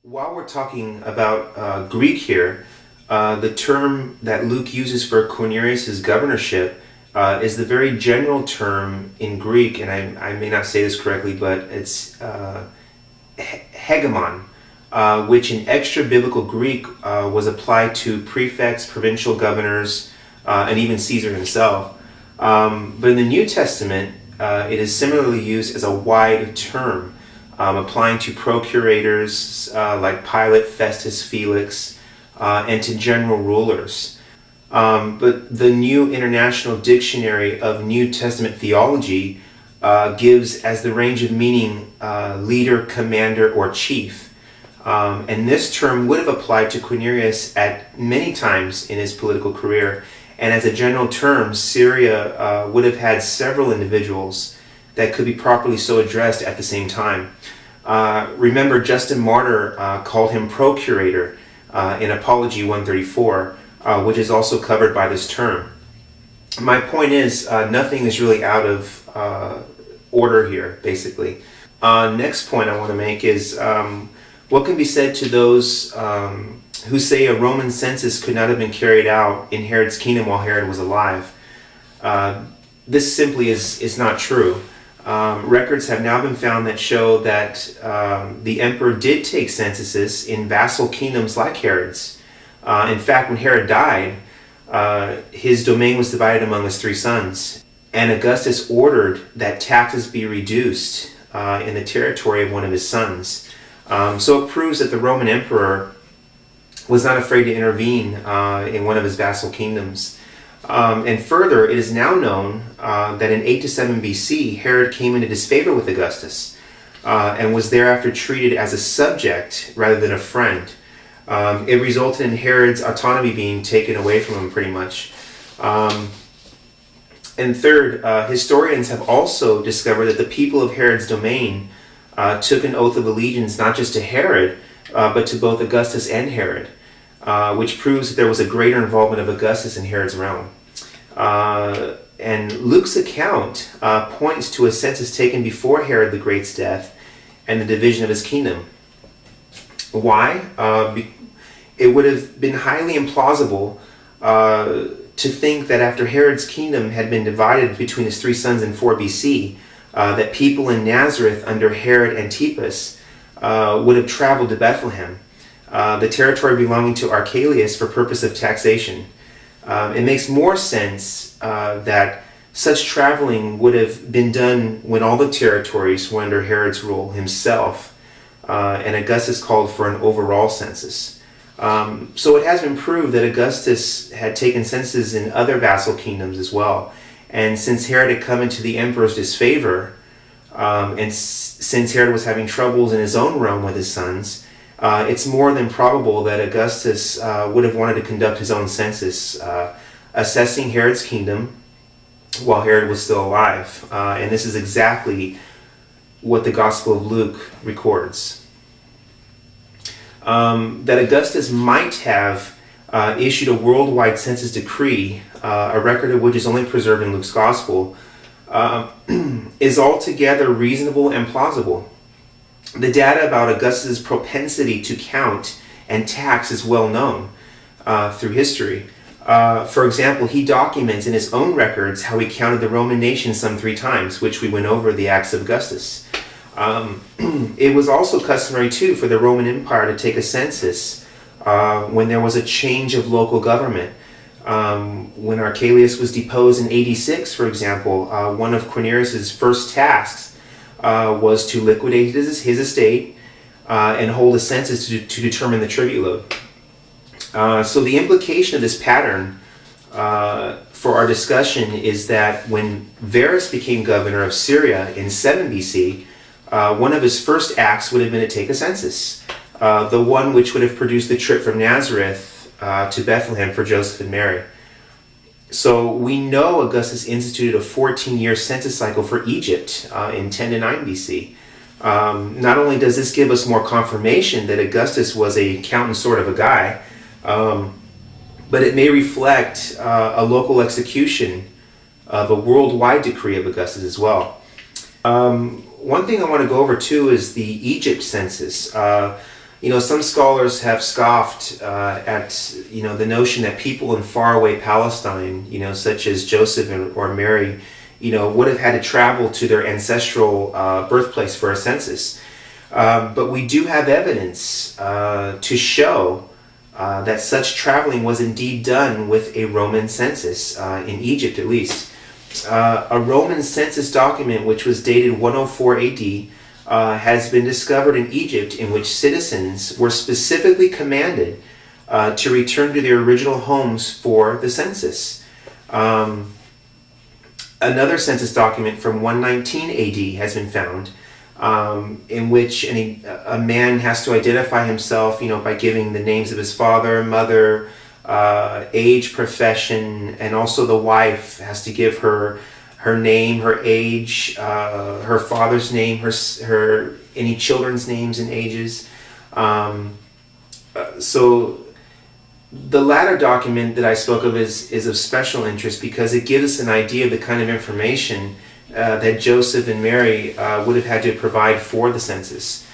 While we're talking about Greek here, the term that Luke uses for Quirinius' governorship is the very general term in Greek, and I may not say this correctly, but it's hegemon, which in extra-biblical Greek was applied to prefects, provincial governors, and even Caesar himself. But in the New Testament, it is similarly used as a wide term, applying to procurators like Pilate, Festus, Felix, and to general rulers. But the New International Dictionary of New Testament Theology gives as the range of meaning leader, commander, or chief. And this term would have applied to Quirinius at many times in his political career. And as a general term, Syria would have had several individuals that could be properly so addressed at the same time. Remember, Justin Martyr called him procurator in Apology 134, which is also covered by this term. My point is, nothing is really out of order here, basically. Next point I want to make is, what can be said to those who say a Roman census could not have been carried out in Herod's kingdom while Herod was alive? This simply is not true. Records have now been found that show that the emperor did take censuses in vassal kingdoms like Herod's. In fact, when Herod died, his domain was divided among his three sons, and Augustus ordered that taxes be reduced in the territory of one of his sons. So it proves that the Roman emperor was not afraid to intervene in one of his vassal kingdoms. And further, it is now known that in 8 to 7 BC, Herod came into disfavor with Augustus and was thereafter treated as a subject rather than a friend. It resulted in Herod's autonomy being taken away from him pretty much. And third, historians have also discovered that the people of Herod's domain took an oath of allegiance not just to Herod, but to both Augustus and Herod, which proves that there was a greater involvement of Augustus in Herod's realm. And Luke's account points to a census taken before Herod the Great's death and the division of his kingdom. Why? It would have been highly implausible to think that after Herod's kingdom had been divided between his three sons in 4 BC, that people in Nazareth under Herod Antipas would have traveled to Bethlehem, the territory belonging to Archelaus, for purpose of taxation. It makes more sense that such traveling would have been done when all the territories were under Herod's rule himself, and Augustus called for an overall census. So it has been proved that Augustus had taken censuses in other vassal kingdoms as well. And since Herod had come into the emperor's disfavor, and since Herod was having troubles in his own realm with his sons, it's more than probable that Augustus would have wanted to conduct his own census, assessing Herod's kingdom while Herod was still alive. And this is exactly what the Gospel of Luke records. That Augustus might have issued a worldwide census decree, a record of which is only preserved in Luke's Gospel, is altogether reasonable and plausible. The data about Augustus' propensity to count and tax is well known through history. For example, he documents in his own records how he counted the Roman nation some 3 times, which we went over the Acts of Augustus. It was also customary, too, for the Roman Empire to take a census when there was a change of local government. When Archelaus was deposed in 86, for example, one of Quirinius' first tasks was to liquidate his estate and hold a census to determine the tribute load. So the implication of this pattern for our discussion is that when Varus became governor of Syria in 7 BC, one of his first acts would have been to take a census, the one which would have produced the trip from Nazareth to Bethlehem for Joseph and Mary. So we know Augustus instituted a 14-year census cycle for Egypt in 10 to 9 BC. Not only does this give us more confirmation that Augustus was a counting sort of a guy, but it may reflect a local execution of a worldwide decree of Augustus as well. One thing I want to go over too is the Egypt census. Some scholars have scoffed at the notion that people in faraway Palestine, such as Joseph or Mary, would have had to travel to their ancestral birthplace for a census. But we do have evidence to show that such traveling was indeed done with a Roman census, in Egypt at least. A Roman census document which was dated 104 AD has been discovered in Egypt, in which citizens were specifically commanded to return to their original homes for the census. Another census document from 119 AD has been found, in which a man has to identify himself, by giving the names of his father, mother, age, profession, and also the wife has to give her name, her age, her father's name, her any children's names and ages. So the latter document that I spoke of is of special interest because it gives us an idea of the kind of information that Joseph and Mary would have had to provide for the census.